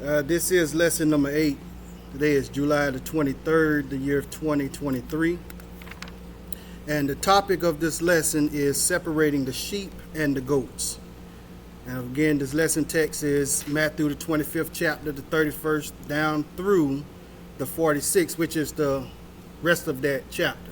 This is lesson number 8. Today is July the 23rd, the year of 2023. And the topic of this lesson is separating the sheep and the goats. And again, this lesson text is Matthew the 25th chapter, the 31st down through the 46th, which is the rest of that chapter.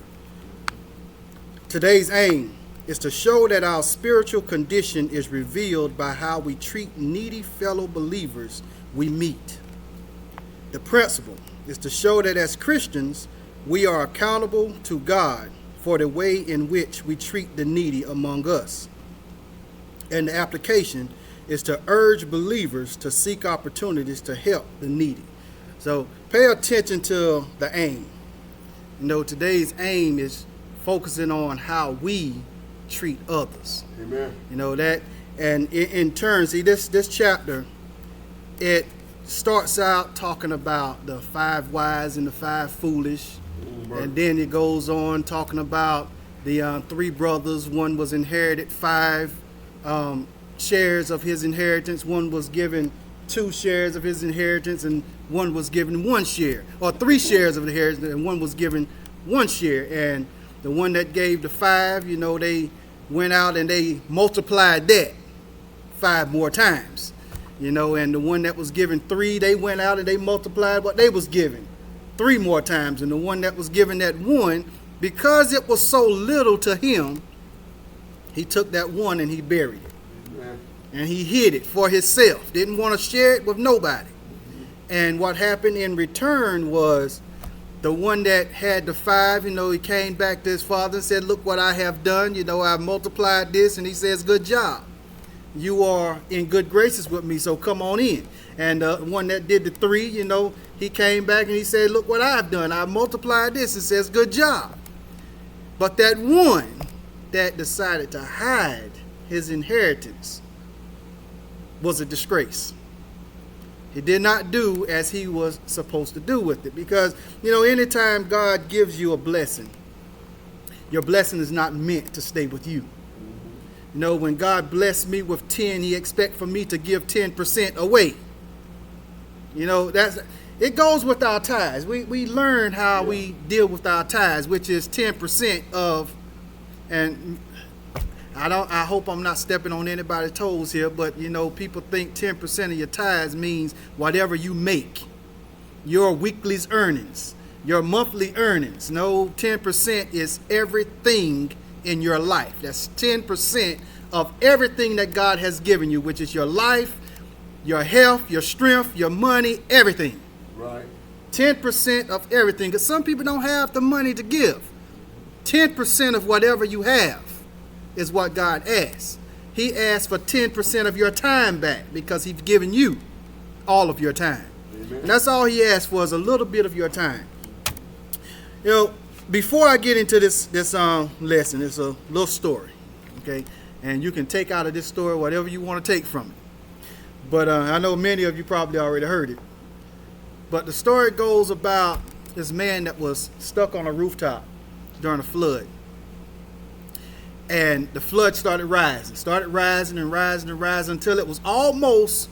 Today's aim is to show that our spiritual condition is revealed by how we treat needy fellow believers we meet. The principle is to show that as Christians, we are accountable to God for the way in which we treat the needy among us. And the application is to urge believers to seek opportunities to help the needy. So pay attention to the aim. Today's aim is focusing on how we treat others. Amen. That, and in turn, see this chapter, it starts out talking about the 5 wise and the 5 foolish, and then it goes on talking about the 3 brothers. One was inherited 5 shares of his inheritance. One was given 2 shares of his inheritance, and one was given 1 share, or 3 shares of the inheritance, and one was given 1 share. And the one that gave the 5, they went out and they multiplied that 5 more times. And the one that was given 3, they went out and they multiplied what they was given 3 more times. And the one that was given that 1, because it was so little to him, he took that 1 and he buried it. Amen. And he hid it for himself. Didn't want to share it with nobody. And what happened in return was the one that had the 5, he came back to his father and said, "Look what I have done. I multiplied this." And he says, "Good job. You are in good graces with me, so come on in." And the one that did the 3, he came back and he said, "Look what I've done. I multiplied this." And says, "Good job." But that one that decided to hide his inheritance was a disgrace. He did not do as he was supposed to do with it. Because, anytime God gives you a blessing, your blessing is not meant to stay with you. When God blessed me with 10, he expects for me to give 10% away. It goes with our tithes. We learn how we deal with our tithes, which is 10% of, and I hope I'm not stepping on anybody's toes here, but people think 10% of your tithes means whatever you make, your weekly's earnings, your monthly earnings. No, 10% is everything in your life. That's 10% of everything that God has given you, which is your life, your health, your strength, your money, everything. Right. 10% of everything, because some people don't have the money to give. 10% of whatever you have is what God asks. He asks for 10% of your time back because he's given you all of your time. Amen. And that's all he asks for, is a little bit of your time. Before I get into this lesson, it's a little story, okay? And you can take out of this story whatever you want to take from it. But I know many of you probably already heard it. But the story goes about this man that was stuck on a rooftop during a flood. And the flood started rising and rising until it was almost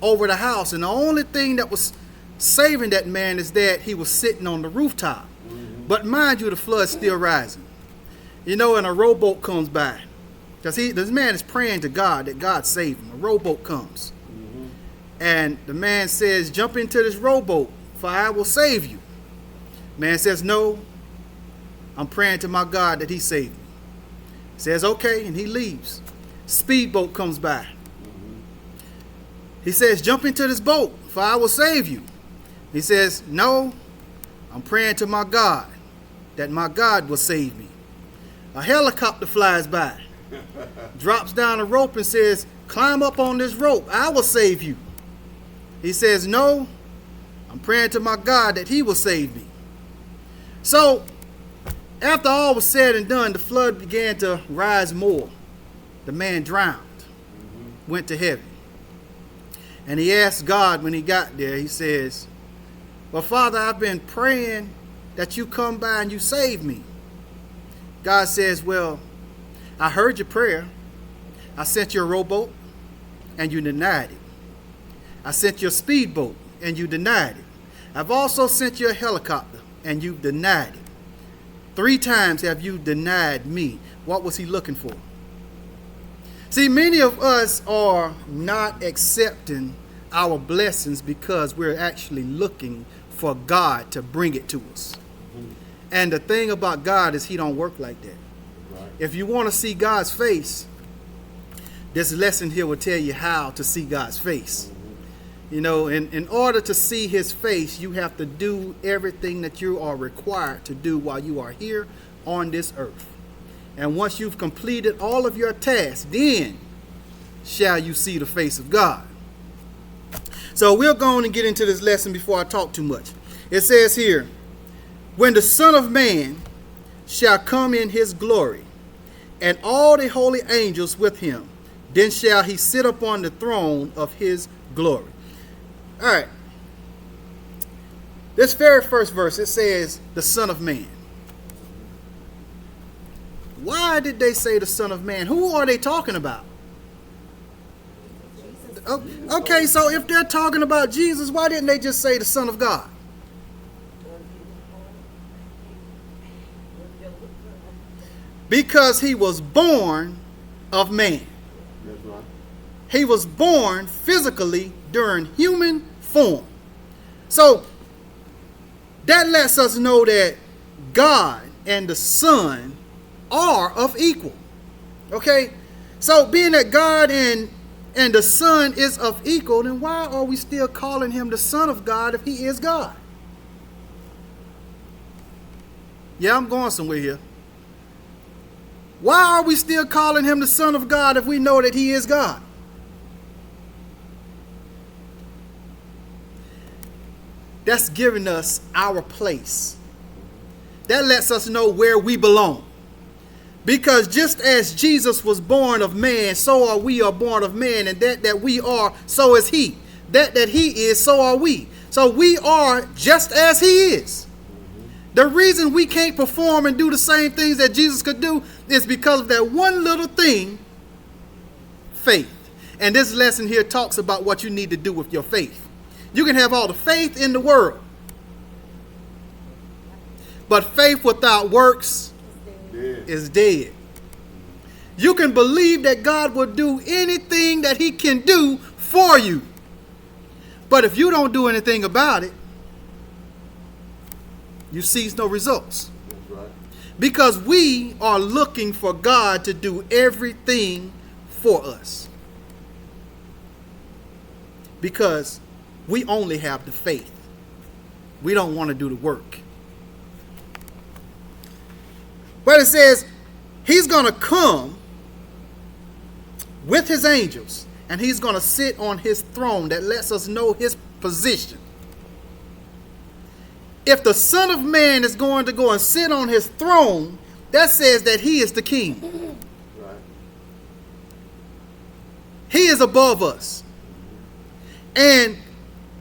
over the house. And the only thing that was saving that man is that he was sitting on the rooftop. Mm-hmm. But mind you, the flood's still rising. And a rowboat comes by. Because this man is praying to God that God save him. A rowboat comes. Mm-hmm. And the man says, "Jump into this rowboat, for I will save you." Man says, "No, I'm praying to my God that he save me." Says, "Okay," and he leaves. Speedboat comes by. Mm-hmm. He says, "Jump into this boat, for I will save you." He says, "No, I'm praying to my God that my God will save me." A helicopter flies by, drops down a rope and says, "Climb up on this rope, I will save you." He says, "No, I'm praying to my God that he will save me." So, after all was said and done, the flood began to rise more. The man drowned, went to heaven. And he asked God when he got there, he says, "Well, Father, I've been praying that you come by and you save me." God says, "Well, I heard your prayer. I sent you a rowboat and you denied it. I sent you a speedboat and you denied it. I've also sent you a helicopter, and you've denied it. 3 times have you denied me. What was he looking for? See, many of us are not accepting our blessings because we're actually looking for God to bring it to us. And the thing about God is he don't work like that. Right. If you want to see God's face, this lesson here will tell you how to see God's face. You know, in order to see his face, you have to do everything that you are required to do while you are here on this earth. And once you've completed all of your tasks, then shall you see the face of God. So we're going to get into this lesson before I talk too much. It says here, when the Son of Man shall come in his glory, and all the holy angels with him, then shall he sit upon the throne of his glory. All right. This very first verse, it says, the Son of Man. Why did they say the Son of Man? Who are they talking about? Okay, so if they're talking about Jesus, why didn't they just say the Son of God? Because he was born of man. That's right. He was born physically during human form. So that lets us know that God and the Son are of equal. Okay? So being that God and the Son is of equal, then why are we still calling him the Son of God if he is God? Yeah, I'm going somewhere here. Why are we still calling him the Son of God if we know that he is God? That's giving us our place. That lets us know where we belong. Because just as Jesus was born of man, so are we are born of man. And that we are, so is he. That he is, so are we. So we are just as he is. The reason we can't perform and do the same things that Jesus could do is because of that one little thing, faith. And this lesson here talks about what you need to do with your faith. You can have all the faith in the world, but faith without works is dead. You can believe that God will do anything that he can do for you, but if you don't do anything about it, you see no results. That's right. Because we are looking for God to do everything for us. Because we only have the faith. We don't want to do the work. But it says he's going to come with his angels, and he's going to sit on his throne. That lets us know his position. If the Son of Man is going to go and sit on his throne, that says that he is the king. Right. He is above us. And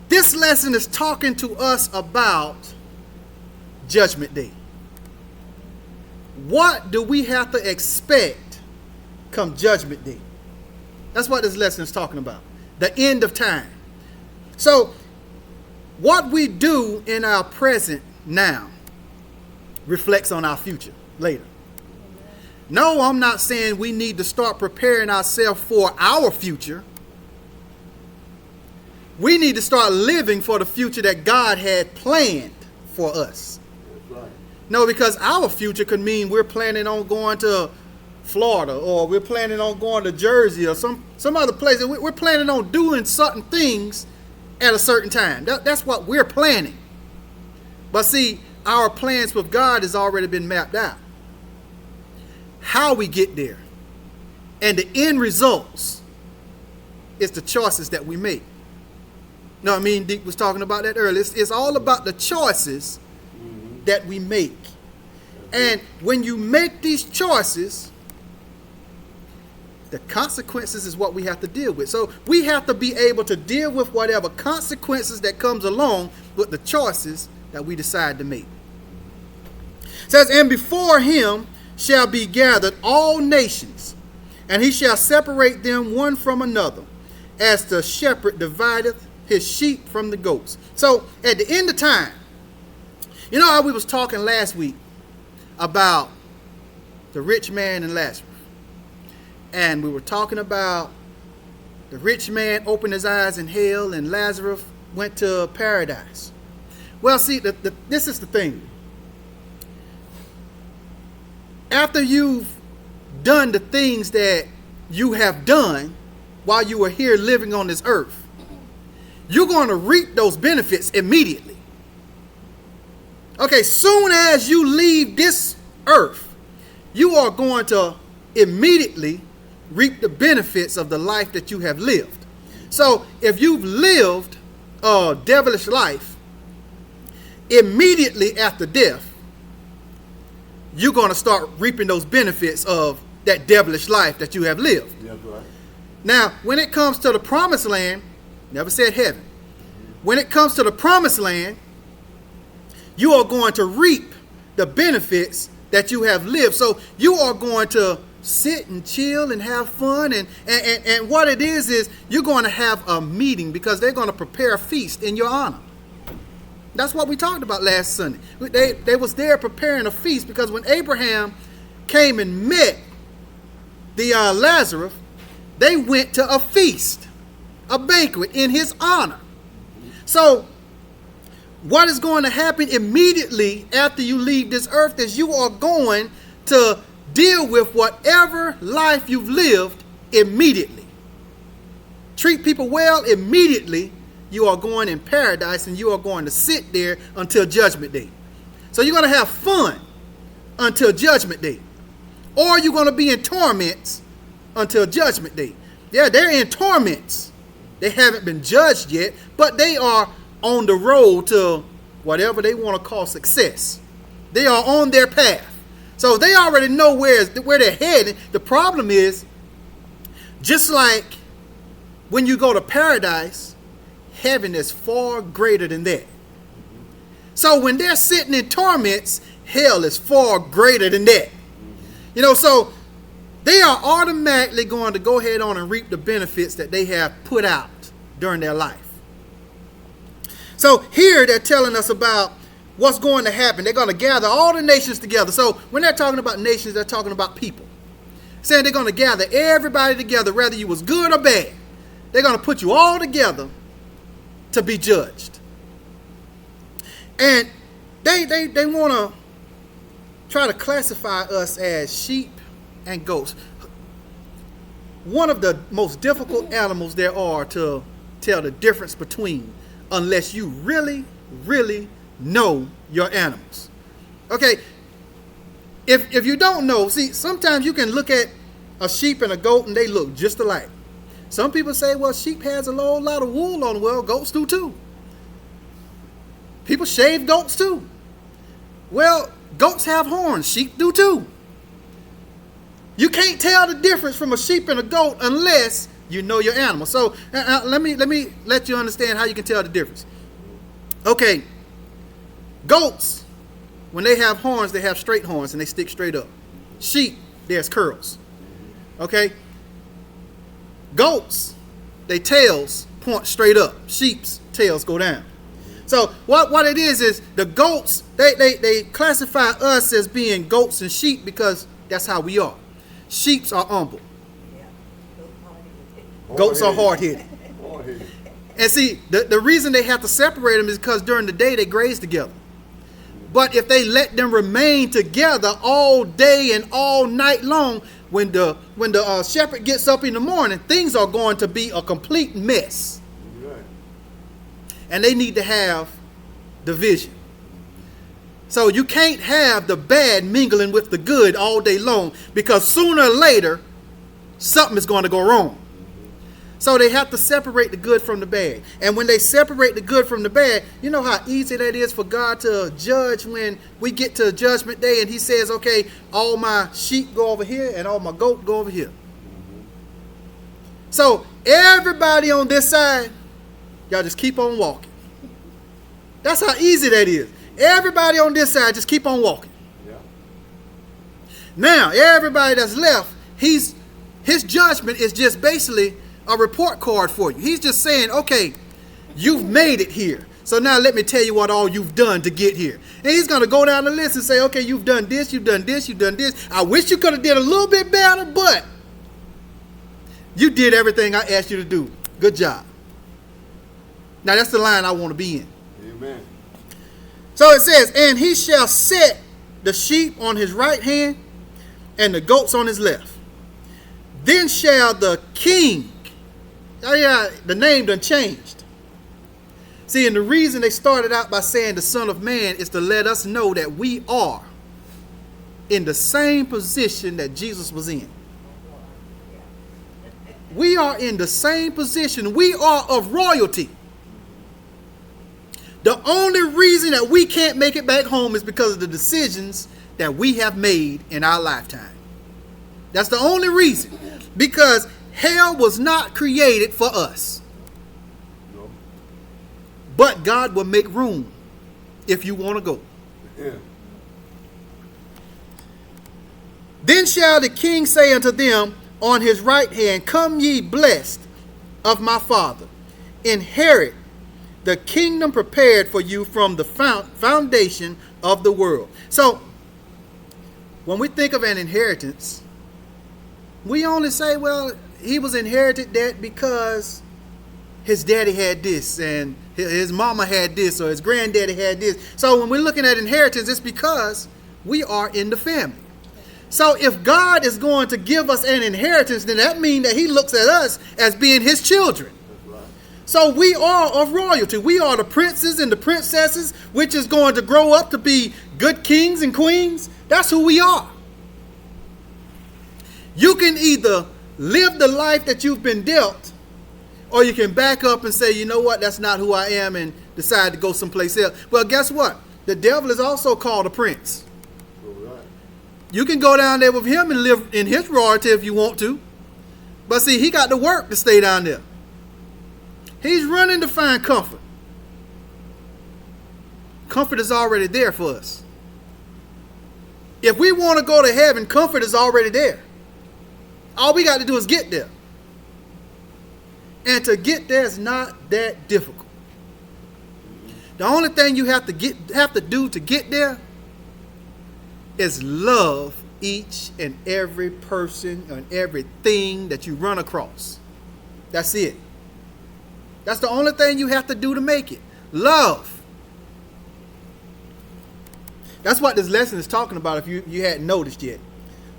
this lesson is talking to us about Judgment Day. What do we have to expect come Judgment Day? That's what this lesson is talking about. The end of time. So, what we do in our present now reflects on our future later. No, I'm not saying we need to start preparing ourselves for our future. We need to start living for the future that God had planned for us. That's right. No, because our future could mean we're planning on going to Florida, or we're planning on going to Jersey, or some other place. We're planning on doing certain things at a certain time. That's what we're planning. But see, our plans with God has already been mapped out. How we get there and the end results is the choices that we make. No, I mean, Deke was talking about that earlier. It's all about the choices that we make. And when you make these choices, the consequences is what we have to deal with. So we have to be able to deal with whatever consequences that comes along with the choices that we decide to make. It says, and before him shall be gathered all nations, and he shall separate them one from another, as the shepherd divideth his sheep from the goats. So at the end of time, you know how we was talking last week about the rich man and Lazarus. And we were talking about the rich man opened his eyes in hell and Lazarus went to paradise. Well, see, this is the thing. After you've done the things that you have done while you were here living on this earth, you're going to reap those benefits immediately. Okay, soon as you leave this earth, you are going to immediately reap the benefits of the life that you have lived. So if you've lived a devilish life, immediately after death, you're going to start reaping those benefits of that devilish life that you have lived. Yeah, right. Now, when it comes to the promised land, never said heaven. When it comes to the promised land, you are going to reap the benefits that you have lived. So you are going to sit and chill and have fun. And what it is you're going to have a meeting because they're going to prepare a feast in your honor. That's what we talked about last Sunday. They was there preparing a feast because when Abraham came and met the Lazarus, they went to a feast, a banquet in his honor. So what is going to happen immediately after you leave this earth is you are going to deal with whatever life you've lived immediately. Treat people well immediately. You are going in paradise and you are going to sit there until judgment day. So you're going to have fun until judgment day. Or you're going to be in torments until judgment day. Yeah, they're in torments. They haven't been judged yet, but they are on the road to whatever they want to call success. They are on their path. So they already know where they're headed. The problem is, just like when you go to paradise, heaven is far greater than that. So when they're sitting in torments, hell is far greater than that. You know, so they are automatically going to go ahead on and reap the benefits that they have put out during their life. So here they're telling us about what's going to happen. They're going to gather all the nations together. So when they're talking about nations, they're talking about people. Saying they're going to gather everybody together, whether you was good or bad. They're going to put you all together to be judged. And they want to try to classify us as sheep and goats. One of the most difficult animals there are to tell the difference between, unless you really, really know your animals. Okay, if you don't know, see, sometimes you can look at a sheep and a goat and they look just alike. Some people say, well, sheep has a whole lot of wool on them. Well, goats do too. People shave goats too. Well, goats have horns. Sheep do too. You can't tell the difference from a sheep and a goat unless you know your animal. So let me let you understand how you can tell the difference. Okay, goats, when they have horns, they have straight horns and they stick straight up. Sheep, there's curls. Okay, goats, their tails point straight up. Sheep's tails go down. So what it is the goats, they classify us as being goats and sheep because that's how we are. Sheeps are humble. Goats are hard-headed. And see, the reason they have to separate them is because during the day they graze together. But if they let them remain together all day and all night long, when the shepherd gets up in the morning, things are going to be a complete mess. Right. And they need to have division. So you can't have the bad mingling with the good all day long because sooner or later, something is going to go wrong. So they have to separate the good from the bad. And when they separate the good from the bad, you know how easy that is for God to judge when we get to judgment day and he says, okay, all my sheep go over here and all my goat go over here. So everybody on this side, y'all just keep on walking. That's how easy that is. Everybody on this side, just keep on walking. Yeah. Now, everybody that's left, his judgment is just basically a report card for you. He's just saying, okay, You've made it here. So now let me tell you what all you've done to get here. And he's going to go down the list and say, okay, you've done this, you've done this, you've done this. I wish you could have did a little bit better, but you did everything I asked you to do. Good job. Now that's the line I want to be in. Amen. So it says, and he shall set the sheep on his right hand and the goats on his left. Then shall the king, oh yeah, the name done changed. See, and the reason they started out by saying the Son of Man is to let us know that we are in the same position that Jesus was in. We are in the same position. We are of royalty. The only reason that we can't make it back home is because of the decisions that we have made in our lifetime. That's the only reason. Because hell was not created for us. No. But God will make room if you want to go. Yeah. Then shall the king say unto them on his right hand, come ye blessed of my Father, inherit the kingdom prepared for you from the foundation of the world. So, when we think of an inheritance, we only say, well, he was inherited that because his daddy had this and his mama had this or his granddaddy had this. So when we're looking at inheritance, it's because we are in the family. So if God is going to give us an inheritance, then that means that he looks at us as being his children. That's right. So we are of royalty. We are the princes and the princesses, which is going to grow up to be good kings and queens. That's who we are. You can either live the life that you've been dealt, or you can back up and say, you know what, that's not who I am, and decide to go someplace else. Well, guess what? The devil is also called a prince. Right. You can go down there with him and live in his royalty if you want to. But see, he got to work to stay down there. He's running to find comfort. Comfort is already there for us. If we want to go to heaven, comfort is already there. All we got to do is get there. And to get there is not that difficult. The only thing you have to do to get there is love each and every person and everything that you run across. That's it. That's the only thing you have to do to make it. Love. That's what this lesson is talking about if you hadn't noticed yet.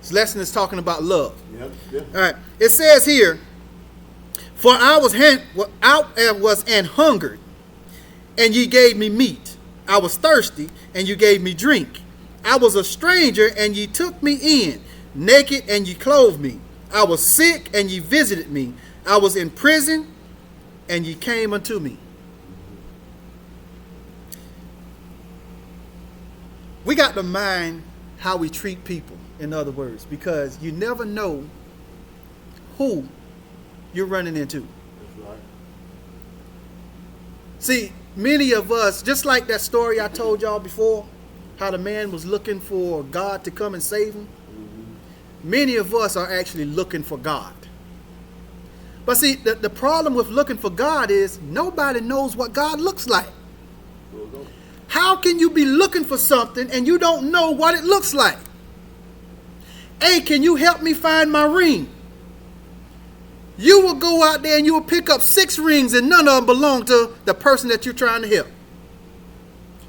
This lesson is talking about love. Yep. All right. It says here, for I was out and was and hungered, and ye gave me meat. I was thirsty, and you gave me drink. I was a stranger, and ye took me in. Naked, and ye clothed me. I was sick, and ye visited me. I was in prison, and ye came unto me. We got to mind how we treat people, in other words, because you never know who you're running into. That's right. See, many of us, just like that story I told y'all before, how the man was looking for God to come and save him. Many of us are actually looking for God. But see, the problem with looking for God is nobody knows what God looks like. How can you be looking for something and you don't know what it looks like? Hey, can you help me find my ring? You will go out there and you will pick up 6 rings and none of them belong to the person that you're trying to help.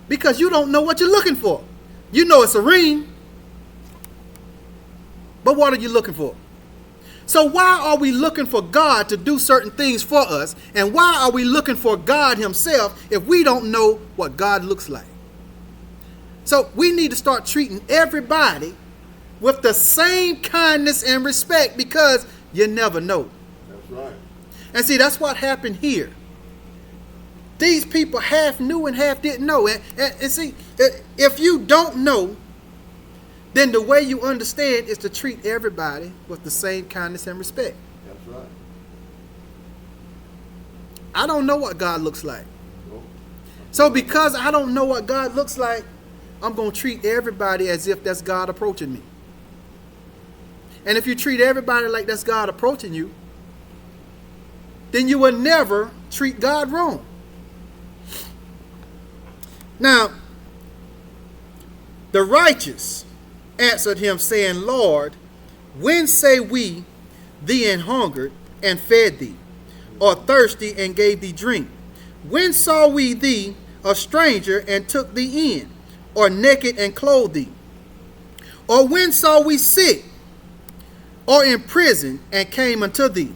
Because you don't know what you're looking for. You know it's a ring. But what are you looking for? So why are we looking for God to do certain things for us? And why are we looking for God himself if we don't know what God looks like? So we need to start treating everybody with the same kindness and respect, because you never know. That's right. And see, that's what happened here. These people half knew and half didn't know. And see, if you don't know, then the way you understand is to treat everybody with the same kindness and respect. That's right. I don't know what God looks like. Nope. So because I don't know what God looks like, I'm going to treat everybody as if that's God approaching me. And if you treat everybody like that's God approaching you, then you will never treat God wrong. Now, the righteous answered him, saying, Lord, when say we thee an hungered and fed thee, or thirsty and gave thee drink? When saw we thee a stranger and took thee in, or naked and clothed thee? Or when saw we sick or in prison and came unto thee?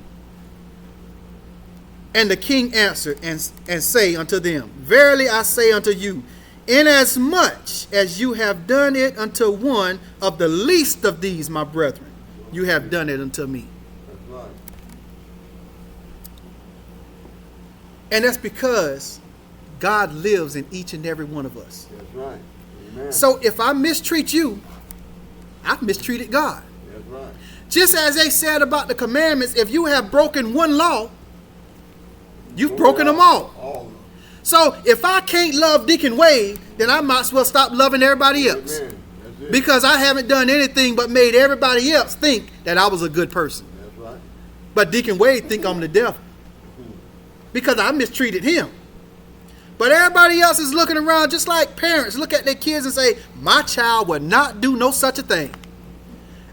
And the king answered and say unto them, Verily I say unto you, inasmuch as you have done it unto one of the least of these, my brethren, you have done it unto me. That's right. And that's because God lives in each and every one of us. That's right. Amen. So if I mistreat you, I've mistreated God. That's right. Just as they said about the commandments, if you have broken one law, you've broken them all. All of them. So if I can't love Deacon Wade, then I might as well stop loving everybody else. Amen. That's it. Because I haven't done anything but made everybody else think that I was a good person. That's right. But Deacon Wade think I'm the devil. Because I mistreated him. But everybody else is looking around just like parents look at their kids and say, my child would not do no such a thing.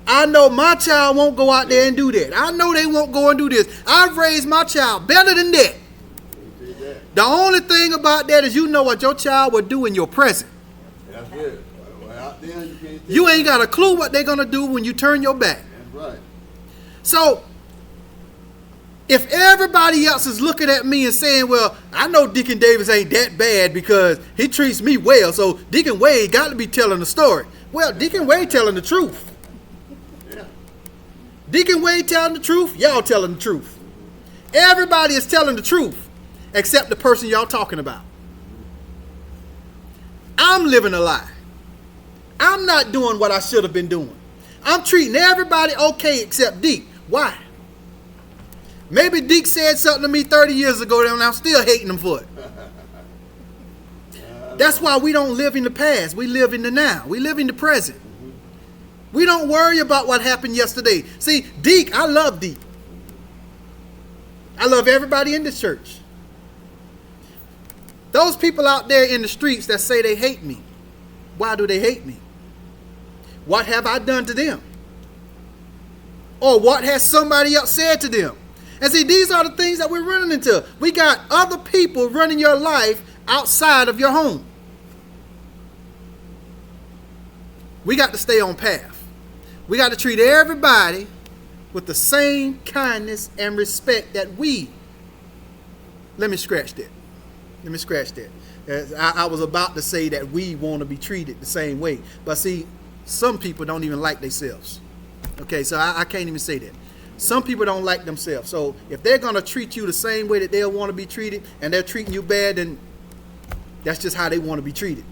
I know my child won't go out there and do that. I know they won't go and do this. I've raised my child better than that. You see that? The only thing about that is you know what your child will do in your present. That's it. Well, out there you can't. You ain't got a clue what they're going to do when you turn your back. That's right. So, if everybody else is looking at me and saying, well, I know Deacon Davis ain't that bad because he treats me well, so Deacon Wade got to be telling the story. Well, Deacon Wade telling the truth. Yeah. Deacon Wade telling the truth, y'all telling the truth. Everybody is telling the truth except the person y'all talking about. I'm living a lie. I'm not doing what I should have been doing. I'm treating everybody okay except Deke. Why? Maybe Deke said something to me 30 years ago and I'm still hating him for it. That's why we don't live in the past. We live in the now. We live in the present. We don't worry about what happened yesterday. See, Deke, I love Deke. I love everybody in this church. Those people out there in the streets that say they hate me, why do they hate me? What have I done to them? Or what has somebody else said to them? And see, these are the things that we're running into. We got other people running your life outside of your home. We got to stay on path. We got to treat everybody with the same kindness and respect that we. Let me scratch that. I was about to say that we want to be treated the same way. But see, some people don't even like themselves. Okay, so I can't even say that. Some people don't like themselves. So if they're going to treat you the same way that they'll want to be treated and they're treating you bad, then that's just how they want to be treated.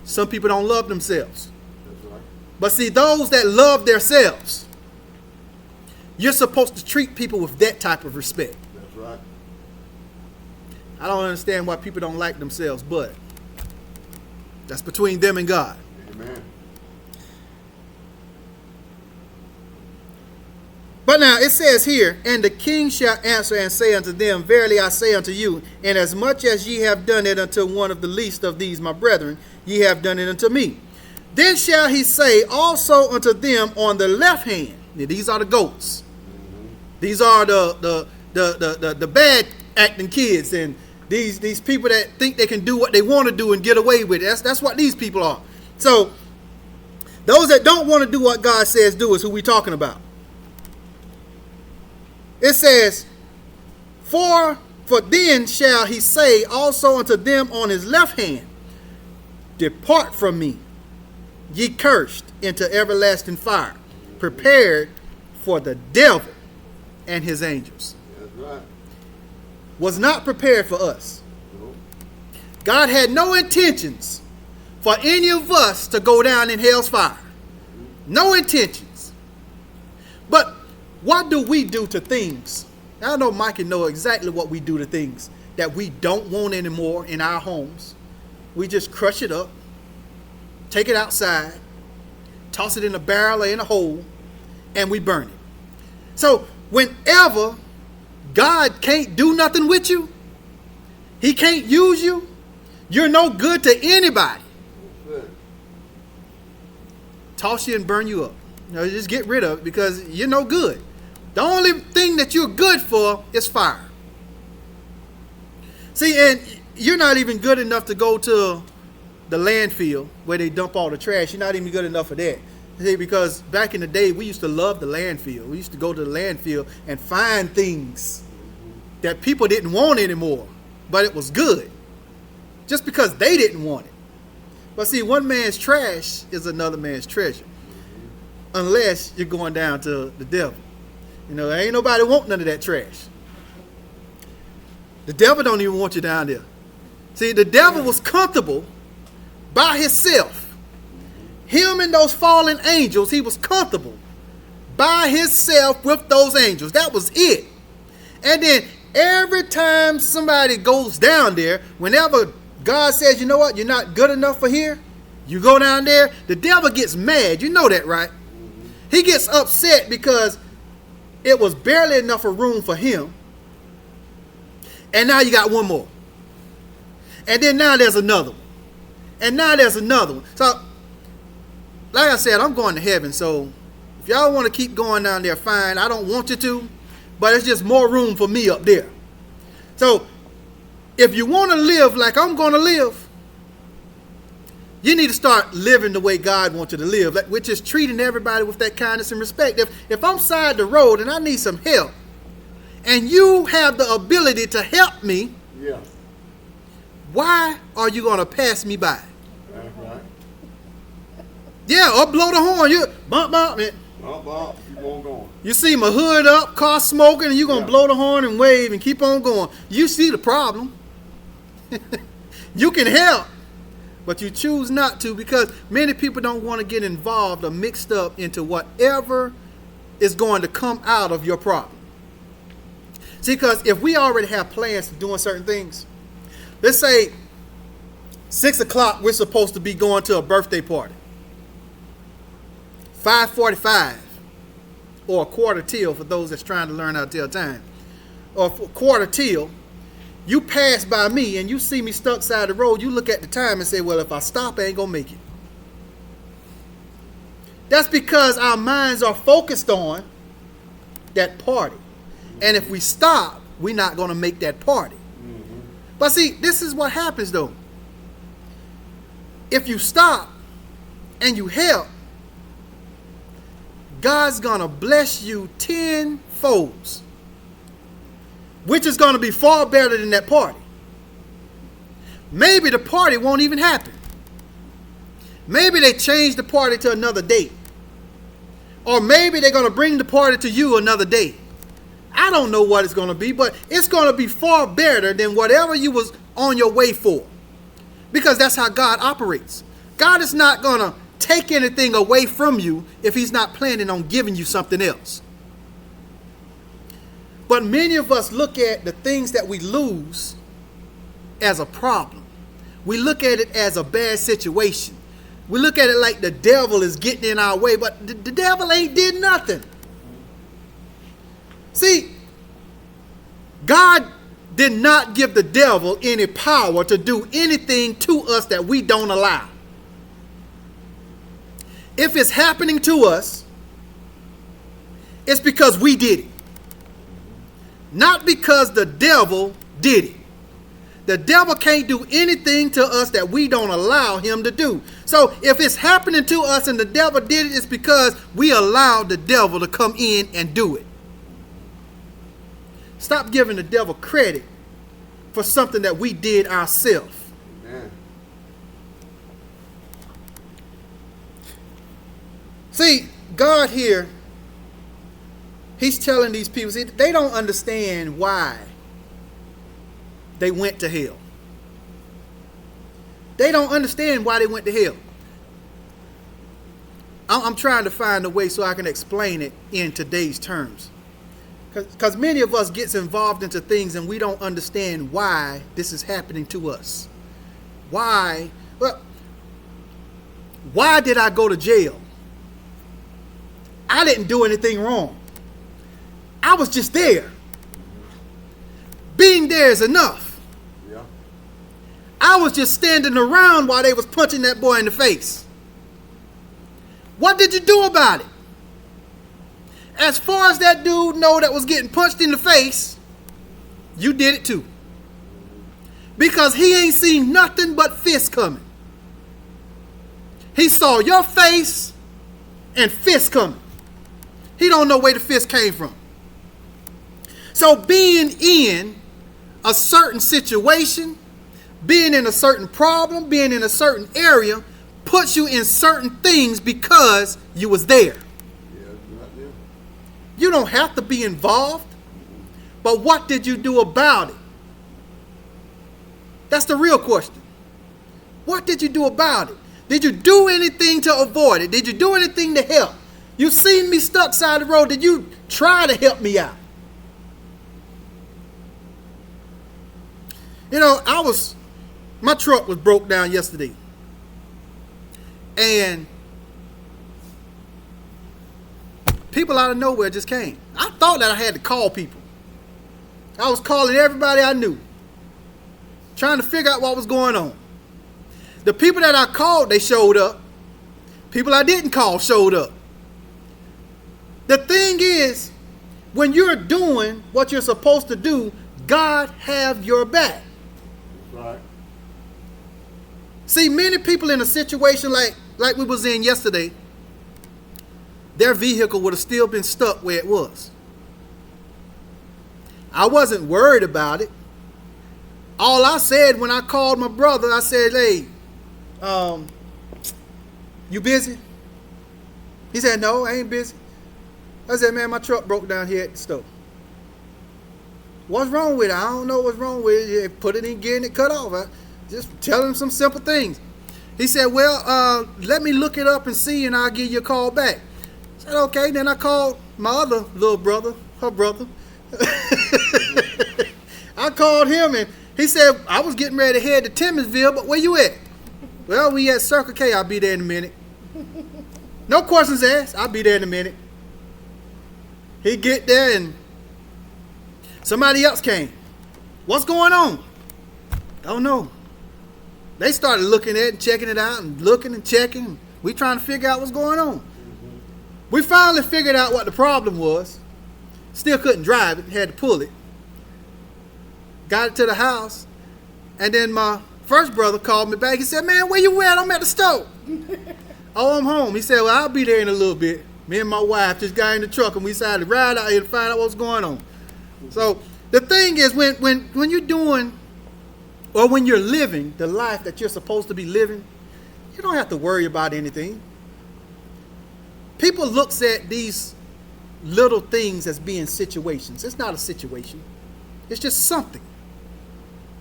Some people don't love themselves. That's right. But see, those that love themselves, you're supposed to treat people with that type of respect. That's right. I don't understand why people don't like themselves, but that's between them and God. Amen. But now it says here, and the king shall answer and say unto them, Verily I say unto you, inasmuch as ye have done it unto one of the least of these my brethren, ye have done it unto me. Then shall he say also unto them on the left hand. Now, these are the goats. These are the bad acting kids and these people that think they can do what they want to do and get away with it. That's what these people are. So those that don't want to do what God says do is who we talking about. It says, For then shall he say also unto them on his left hand, Depart from me, ye cursed, into everlasting fire, prepared for the devil and his angels. That's right. Was not prepared for us. Nope. God had no intentions for any of us to go down in hell's fire. No intentions. But what do we do to things? I know Mikey know exactly what we do to things that we don't want anymore in our homes. We just crush it up, take it outside, toss it in a barrel or in a hole, and we burn it. So whenever God can't do nothing with you, he can't use you, You're no good to anybody. Good. Toss you and burn you up. Just get rid of it because you're no good. The only thing that you're good for is fire. See, and you're not even good enough to go to the landfill where they dump all the trash. You're not even good enough for that. See, because back in the day, we used to love the landfill. We used to go to the landfill and find things that people didn't want anymore, but it was good. Just because they didn't want it. But see, one man's trash is another man's treasure. Unless you're going down to the devil. Ain't nobody want none of that trash. The devil don't even want you down there. See, the devil was comfortable by himself. Him and those fallen angels, he was comfortable by himself with those angels. That was it. And then every time somebody goes down there, whenever God says, you know what, you're not good enough for here, you go down there, the devil gets mad. You know that, right? He gets upset because it was barely enough of room for him. And now you got one more. And then now there's another one. And now there's another one. So, like I said, I'm going to heaven. So, if y'all want to keep going down there, fine. I don't want you to. But it's just more room for me up there. So, if you want to live like I'm going to live, you need to start living the way God wants you to live, which is treating everybody with that kindness and respect. If I'm side the road and I need some help, and you have the ability to help me, Yeah. why are you going to pass me by? That's right. Yeah, or blow the horn. You bump, man. Bump, keep on going. You see my hood up, car smoking, and you're going to Yeah. blow the horn and wave and keep on going. You see the problem. You can help, but you choose not to because many people don't want to get involved or mixed up into whatever is going to come out of your problem. See, because if we already have plans for doing certain things, let's say 6 o'clock we're supposed to be going to a birthday party. 5:45 or a quarter till for those that's trying to learn how to tell time. Or for quarter till, you pass by me and you see me stuck side the road, you look at the time and say, well, if I stop, I ain't going to make it. That's because our minds are focused on that party. And if we stop, we're not going to make that party. Mm-hmm. But see, this is what happens though. If you stop and you help, God's going to bless you tenfold, which is going to be far better than that party. Maybe the party won't even happen. Maybe they change the party to another date. Or maybe they're going to bring the party to you another day. I don't know what it's going to be, but it's going to be far better than whatever you was on your way for. Because that's how God operates. God is not going to take anything away from you if he's not planning on giving you something else. But many of us look at the things that we lose as a problem. We look at it as a bad situation. We look at it like the devil is getting in our way, but the devil ain't did nothing. See, God did not give the devil any power to do anything to us that we don't allow. If it's happening to us, it's because we did it. Not because the devil did it. The devil can't do anything to us that we don't allow him to do. So if it's happening to us and the devil did it, it's because we allowed the devil to come in and do it. Stop giving the devil credit for something that we did ourselves. Amen. See, God here, he's telling these people, see, they don't understand why they went to hell. They don't understand why they went to hell. I'm trying to find a way so I can explain it in today's terms. Because many of us gets involved into things and we don't understand why this is happening to us. Why? Well, why did I go to jail? I didn't do anything wrong. I was just there. Being there is enough. Yeah. I was just standing around while they was punching that boy in the face. What did you do about it? As far as that dude know that was getting punched in the face, you did it too. Because he ain't seen nothing but fists coming. He saw your face and fists coming. He don't know where the fist came from. So being in a certain situation, being in a certain problem, being in a certain area, puts you in certain things because you was there. You don't have to be involved, but what did you do about it? That's the real question. What did you do about it? Did you do anything to avoid it? Did you do anything to help? You seen me stuck side of the road. Did you try to help me out? You know, my truck was broke down yesterday. And people out of nowhere just came. I thought that I had to call people. I was calling everybody I knew, trying to figure out what was going on. The people that I called, they showed up. People I didn't call showed up. The thing is, when you're doing what you're supposed to do, God have your back. Right. See, many people in a situation like we was in yesterday, their vehicle would have still been stuck where it was. I wasn't worried about it. All I said when I called my brother, I said, hey, you busy? He said, no, I ain't busy. I said, man, my truck broke down here at the store. What's wrong with it? I don't know what's wrong with it. Put it in gear and it cut off. I just tell him some simple things. He said, well, let me look it up and see, and I'll give you a call back. I said, okay. Then I called my other little brother, her brother. I called him, and he said, I was getting ready to head to Timminsville, but where you at? Well, we at Circle K. I'll be there in a minute. No questions asked. I'll be there in a minute. He get there, and somebody else came. What's going on? I don't know. They started looking at it and checking it out and looking and checking. We trying to figure out what's going on. We finally figured out what the problem was. Still couldn't drive it. Had to pull it. Got it to the house. And then my first brother called me back. He said, man, where you at? I'm at the store. Oh, I'm home. He said, well, I'll be there in a little bit. Me and my wife just got in the truck and we decided to ride out here to find out what's going on. So the thing is, when you're doing or when you're living the life that you're supposed to be living, you don't have to worry about anything. People looks at these little things as being situations. It's not a situation. It's just something.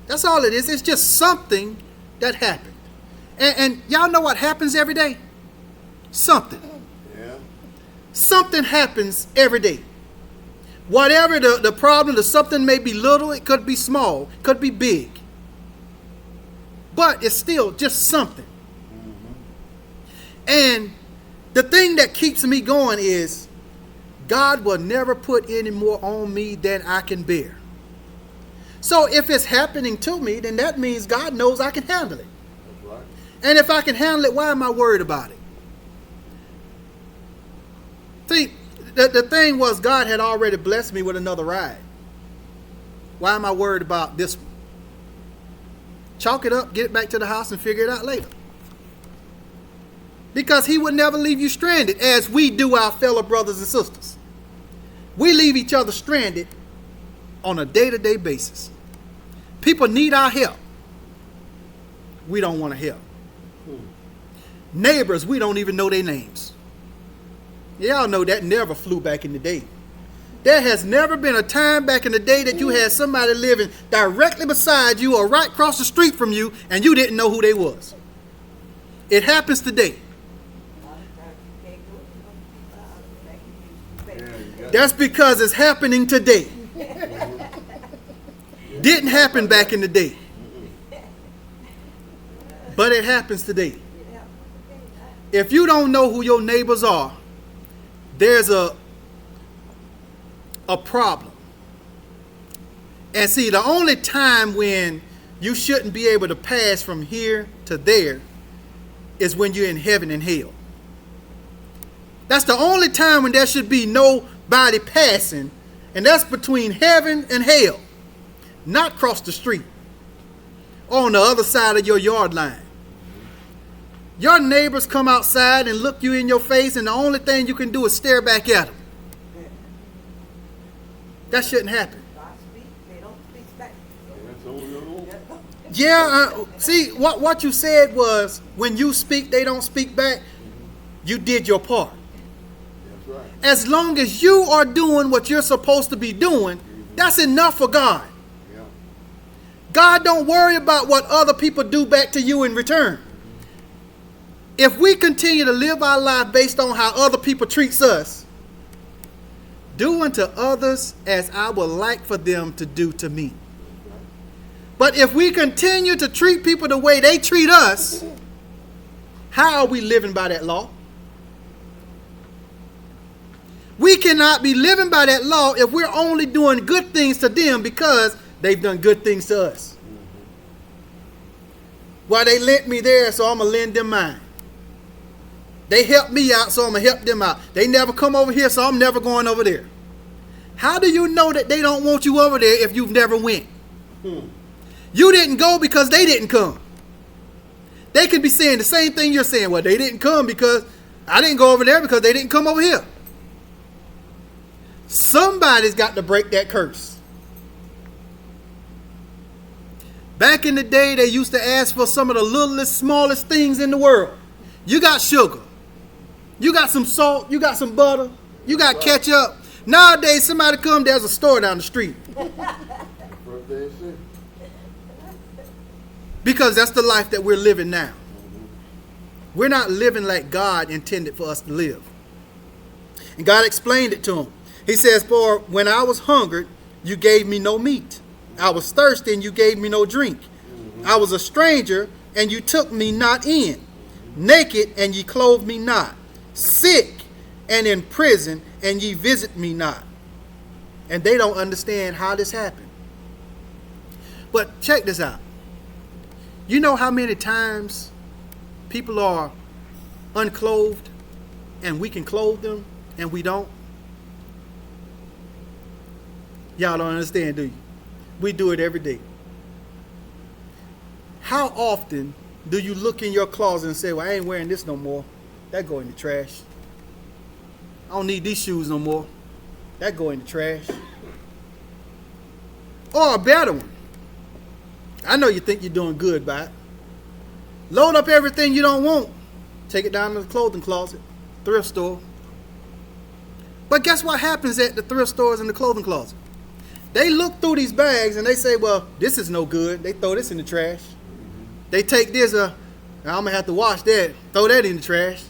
That's all it is. It's just something that happened. And y'all know what happens every day? Something. Yeah. Something happens every day. Whatever the problem, the something may be little, it could be small, it could be big. But it's still just something. Mm-hmm. And the thing that keeps me going is God will never put any more on me than I can bear. So if it's happening to me, then that means God knows I can handle it. That's right. And if I can handle it, why am I worried about it? See, the thing was, God had already blessed me with another ride. Why am I worried about this one? Chalk it up, get it back to the house, and figure it out later. Because he would never leave you stranded, as we do our fellow brothers and sisters. We leave each other stranded on a day-to-day basis. People need our help. We don't want to help. Neighbors, we don't even know their names. Y'all know that never flew back in the day. There has never been a time back in the day that you had somebody living directly beside you or right across the street from you and you didn't know who they was. It happens today. That's because it's happening today. Didn't happen back in the day. But it happens today. If you don't know who your neighbors are, there's a problem. And see, the only time when you shouldn't be able to pass from here to there is when you're in heaven and hell. That's the only time when there should be nobody passing, and that's between heaven and hell, not across the street or on the other side of your yard line. Your neighbors come outside and look you in your face, and the only thing you can do is stare back at them. That shouldn't happen. They don't speak back. Yeah, see, what you said was, when you speak, they don't speak back. You did your part. That's right. As long as you are doing what you're supposed to be doing, that's enough for God. Yeah. God don't worry about what other people do back to you in return. If we continue to live our life based on how other people treat us, do unto others as I would like for them to do to me. But if we continue to treat people the way they treat us, how are we living by that law? We cannot be living by that law if we're only doing good things to them because they've done good things to us. Well, they lent me there, so I'm going to lend them mine. They helped me out, so I'm going to help them out. They never come over here, so I'm never going over there. How do you know that they don't want you over there if you've never went? You didn't go because they didn't come. They could be saying the same thing you're saying. Well, they didn't come because I didn't go over there because they didn't come over here. Somebody's got to break that curse. Back in the day, they used to ask for some of the littlest, smallest things in the world. You got sugar. You got some salt. You got some butter. You got ketchup. Nowadays, somebody come, there's a store down the street. Because that's the life that we're living now. We're not living like God intended for us to live. And God explained it to him. He says, for when I was hungry, you gave me no meat. I was thirsty and you gave me no drink. I was a stranger and you took me not in. Naked and ye clothed me not. Sick and in prison and ye visit me not. And they don't understand how this happened. But check this out. You know how many times people are unclothed and we can clothe them and we don't? Y'all don't understand, do you? We do it every day. How often do you look in your closet and say, well, I ain't wearing this no more. That go in the trash. I don't need these shoes no more. That go in the trash. Or a better one. I know you think you're doing good by it. Load up everything you don't want. Take it down to the clothing closet, thrift store. But guess what happens at the thrift stores and the clothing closet? They look through these bags and they say, well, this is no good. They throw this in the trash. They take this, I'm going to have to wash that, throw that in the trash.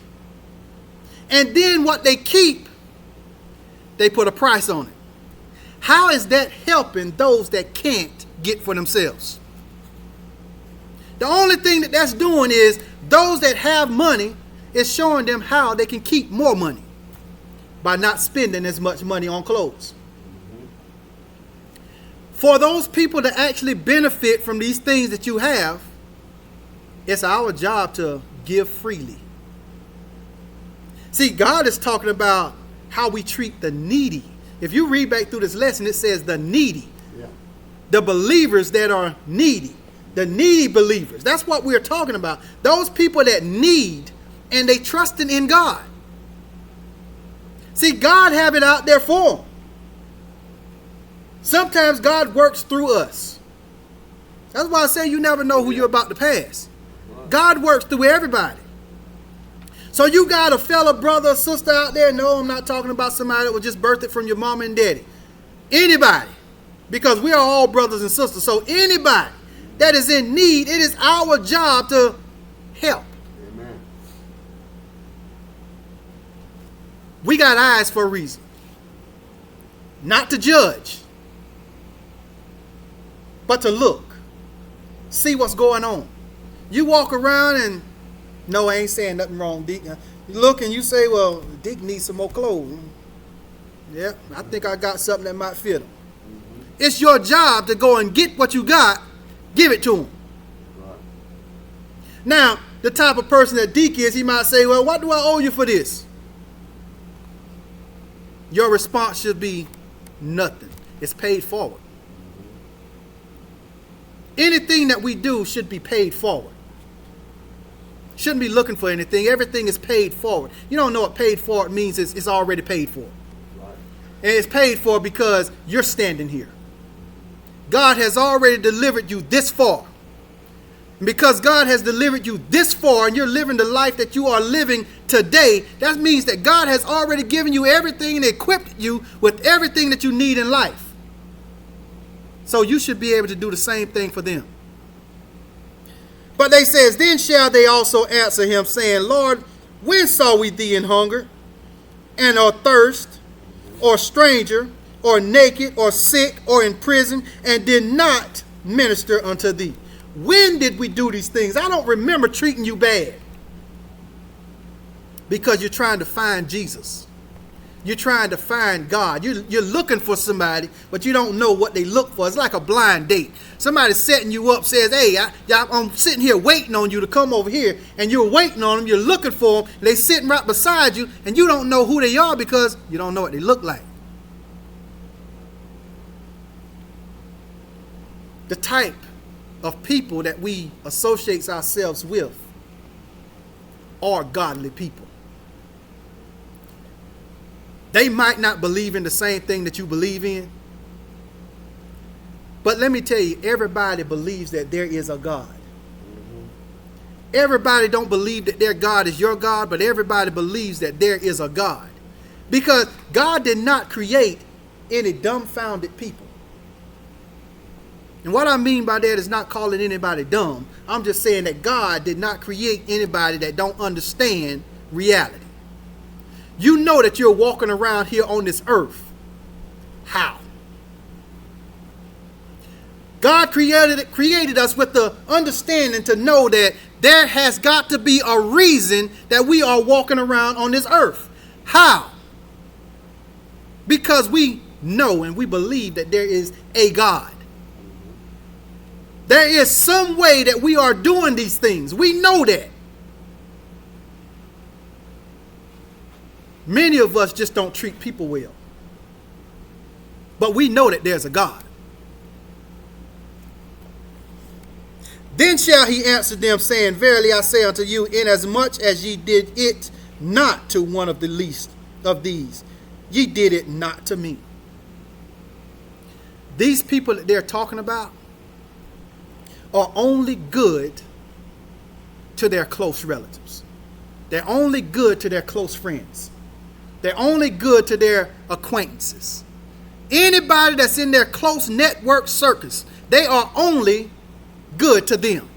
And then what they keep, they put a price on it. How is that helping those that can't get for themselves? The only thing that that's doing is those that have money is showing them how they can keep more money by not spending as much money on clothes. For those people to actually benefit from these things that you have, it's our job to give freely. See, God is talking about how we treat the needy. If you read back through this lesson, it says the needy. Yeah. The believers that are needy. The needy believers. That's what we're talking about. Those people that need and they trusting in God. See, God have it out there for them. Sometimes God works through us. That's why I say you never know who you're about to pass. God works through everybody. So you got a fellow brother or sister out there. No, I'm not talking about somebody that was just birthed from your mama and daddy. Anybody. Because we are all brothers and sisters. So anybody that is in need, it is our job to help. Amen. We got eyes for a reason. Not to judge, but to look. See what's going on. You walk around and, no, I ain't saying nothing wrong, Dick. You look and you say, well, Dick needs some more clothes. Yeah, I think I got something that might fit him. It's your job to go and get what you got Give it to them. Right. Now, the type of person that Deke is, he might say, well, what do I owe you for this? Your response should be nothing. It's paid forward. Anything that we do should be paid forward. Shouldn't be looking for anything. Everything is paid forward. You don't know what paid forward means. It's already paid for. Right. And it's paid for because you're standing here. God has already delivered you this far. And because God has delivered you this far and you're living the life that you are living today, that means that God has already given you everything and equipped you with everything that you need in life. So you should be able to do the same thing for them. But they says, then shall they also answer him, saying, Lord, when saw we thee in hunger, and or thirst, or stranger, or naked, or sick, or in prison, and did not minister unto thee? When did we do these things? I don't remember treating you bad. Because you're trying to find Jesus. You're trying to find God. You're looking for somebody, but you don't know what they look for. It's like a blind date. Somebody setting you up, says, hey, I'm sitting here waiting on you to come over here, and you're waiting on them. You're looking for them. They're sitting right beside you, and you don't know who they are because you don't know what they look like. The type of people that we associate ourselves with are godly people. They might not believe in the same thing that you believe in. But let me tell you, everybody believes that there is a God. Mm-hmm. Everybody don't believe that their God is your God, but everybody believes that there is a God. Because God did not create any dumbfounded people. And what I mean by that is not calling anybody dumb. I'm just saying that God did not create anybody that don't understand reality. You know that you're walking around here on this earth. How? God created us with the understanding to know that there has got to be a reason that we are walking around on this earth. How? Because we know and we believe that there is a God. There is some way that we are doing these things. We know that. Many of us just don't treat people well. But we know that there's a God. Then shall he answer them, saying, verily I say unto you, inasmuch as ye did it not to one of the least of these, ye did it not to me. These people that they're talking about are only good to their close relatives. They're only good to their close friends. They're only good to their acquaintances. Anybody that's in their close network circus, they are only good to them.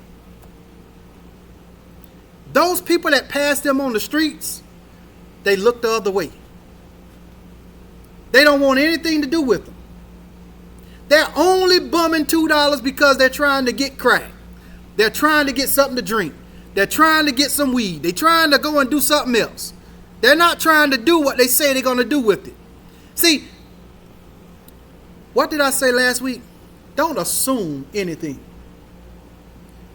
Those people that pass them on the streets, they look the other way. They don't want anything to do with them. They're only bumming $2 because they're trying to get crack. They're trying to get something to drink. They're trying to get some weed. They're trying to go and do something else. They're not trying to do what they say they're going to do with it. See, what did I say last week? Don't assume anything.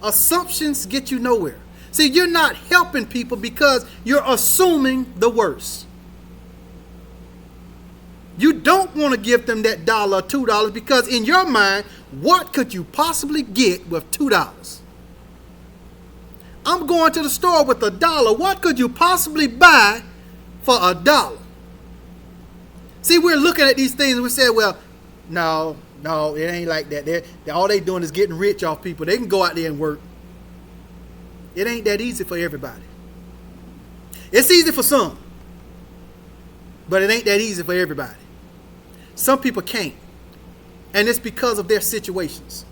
Assumptions get you nowhere. See, you're not helping people because you're assuming the worst. You don't want to give them that $1 or $2 because in your mind, what could you possibly get with $2? I'm going to the store with $1. What could you possibly buy for $1? See, we're looking at these things and we say, well, no, it ain't like that. All they doing is getting rich off people. They can go out there and work. It ain't that easy for everybody. It's easy for some, but it ain't that easy for everybody. Some people can't, and it's because of their situations.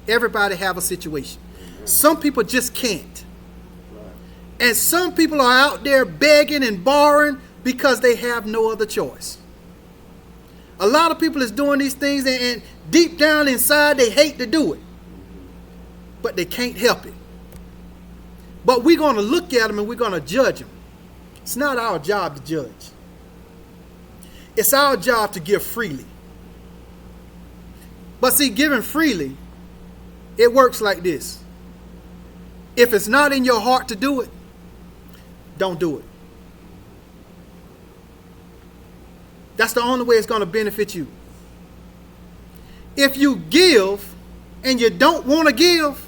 Everybody have a situation. Some people just can't. And some people are out there begging and borrowing because they have no other choice. A lot of people is doing these things and deep down inside they hate to do it. But they can't help it. But we're going to look at them and we're going to judge them. It's not our job to judge. It's our job to give freely. But see, giving freely It works like this. If it's not in your heart to do it, don't do it. That's the only way it's going to benefit you. If you give and you don't want to give,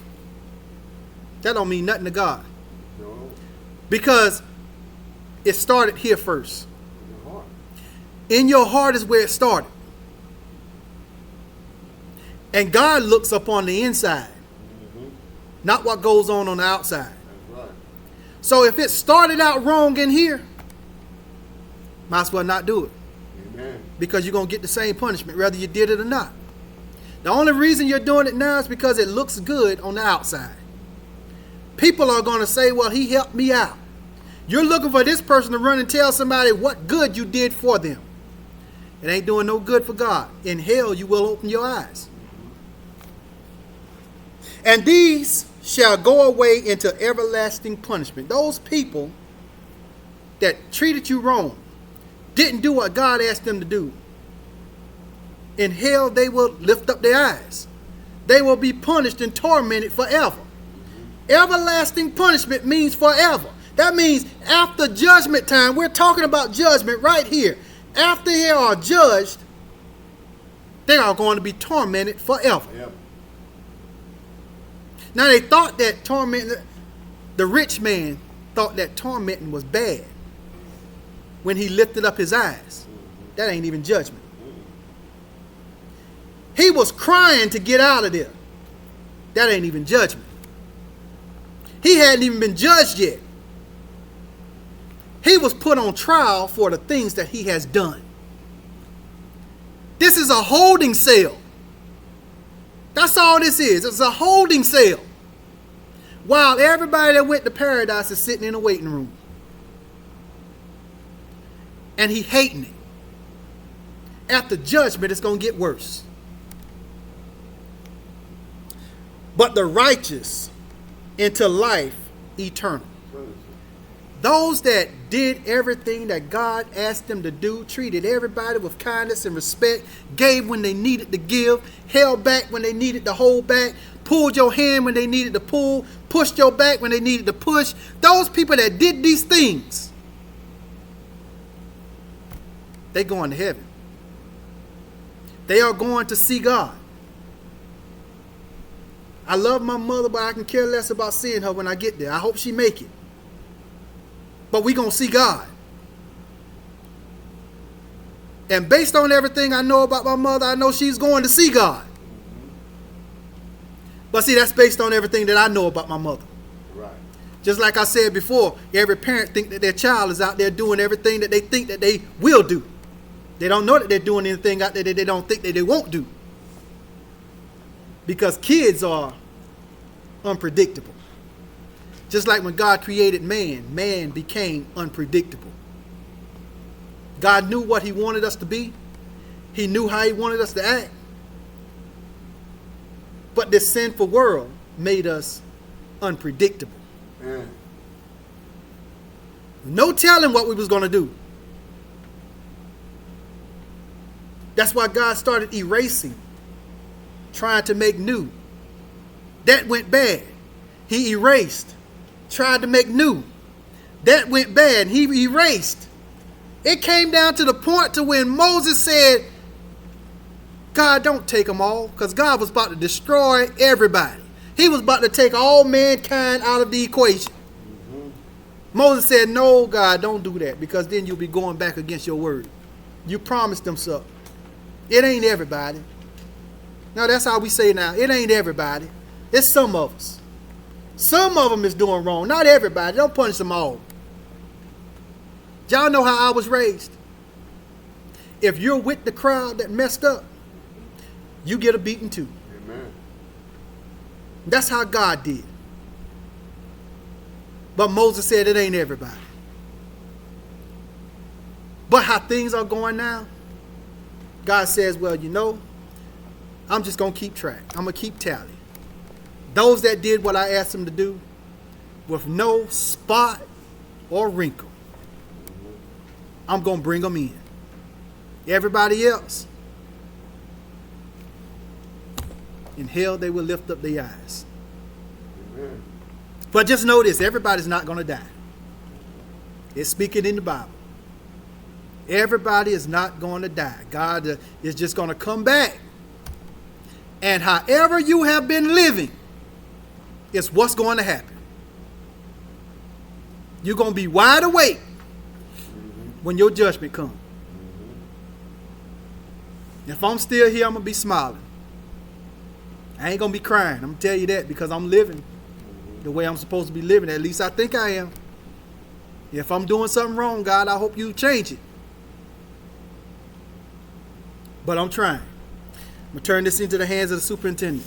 that don't mean nothing to God. No. Because it started here first. Your heart. In your heart is where it started. And God looks up on the inside, not what goes on the outside. That's right. So if it started out wrong in here, might as well not do it. Amen. Because you're going to get the same punishment, whether you did it or not. The only reason you're doing it now is because it looks good on the outside. People are going to say, well, he helped me out. You're looking for this person to run and tell somebody what good you did for them. It ain't doing no good for God. In hell, you will open your eyes. And these shall go away into everlasting punishment. Those people that treated you wrong, didn't do what God asked them to do. In hell, they will lift up their eyes. They will be punished and tormented forever. Everlasting punishment means forever. That means after judgment time, we're talking about judgment right here. After they are judged, they are going to be tormented forever. Yep. Now they thought that the rich man thought that tormenting was bad when he lifted up his eyes. That ain't even judgment. He was crying to get out of there. That ain't even judgment. He hadn't even been judged yet. He was put on trial for the things that he has done. This is a holding cell. That's all this is. It's a holding cell. While everybody that went to paradise is sitting in a waiting room. And he hating it. After judgment, it's going to get worse. But the righteous into life eternal. Those that did everything that God asked them to do, treated everybody with kindness and respect, gave when they needed to give, held back when they needed to hold back, pulled your hand when they needed to pull, pushed your back when they needed to push. Those people that did these things, they going to heaven. They are going to see God. I love my mother, but I can care less about seeing her when I get there. I hope she make it. But we going to see God. And based on everything I know about my mother, I know she's going to see God. But see, that's based on everything that I know about my mother. Right. Just like I said before, every parent thinks that their child is out there doing everything that they think that they will do. They don't know that they're doing anything out there that they don't think that they won't do. Because kids are unpredictable. Just like when God created man, man became unpredictable. God knew what he wanted us to be. He knew how he wanted us to act. But this sinful world made us unpredictable. Yeah. No telling what we was going to do. That's why God started erasing, trying to make new. That went bad. He erased, tried to make new. That went bad. He erased. It came down to the point to when Moses said, God, don't take them all, because God was about to destroy everybody. He was about to take all mankind out of the equation. Mm-hmm. Moses said, no, God, don't do that, because then you'll be going back against your word. You promised them something. It ain't everybody. Now, that's how we say now. It ain't everybody. It's some of us. Some of them is doing wrong. Not everybody. Don't punish them all. Y'all know how I was raised. If you're with the crowd that messed up, you get a beating too. Amen. That's how God did. But Moses said it ain't everybody. But how things are going now, God says, well, you know, I'm just going to keep track. I'm going to keep tally. Those that did what I asked them to do with no spot or wrinkle, I'm going to bring them in. Everybody else, In hell they will lift up their eyes. Amen. But just know this, everybody's not going to die. It's speaking in the Bible. Everybody is not going to die. God is just going to come back. And however you have been living, it's what's going to happen. You're going to be wide awake when your judgment comes. If I'm still here, I'm going to be smiling. I ain't going to be crying. I'm going to tell you that because I'm living the way I'm supposed to be living. At least I think I am. If I'm doing something wrong, God, I hope you change it. But I'm trying. I'm going to turn this into the hands of the superintendent.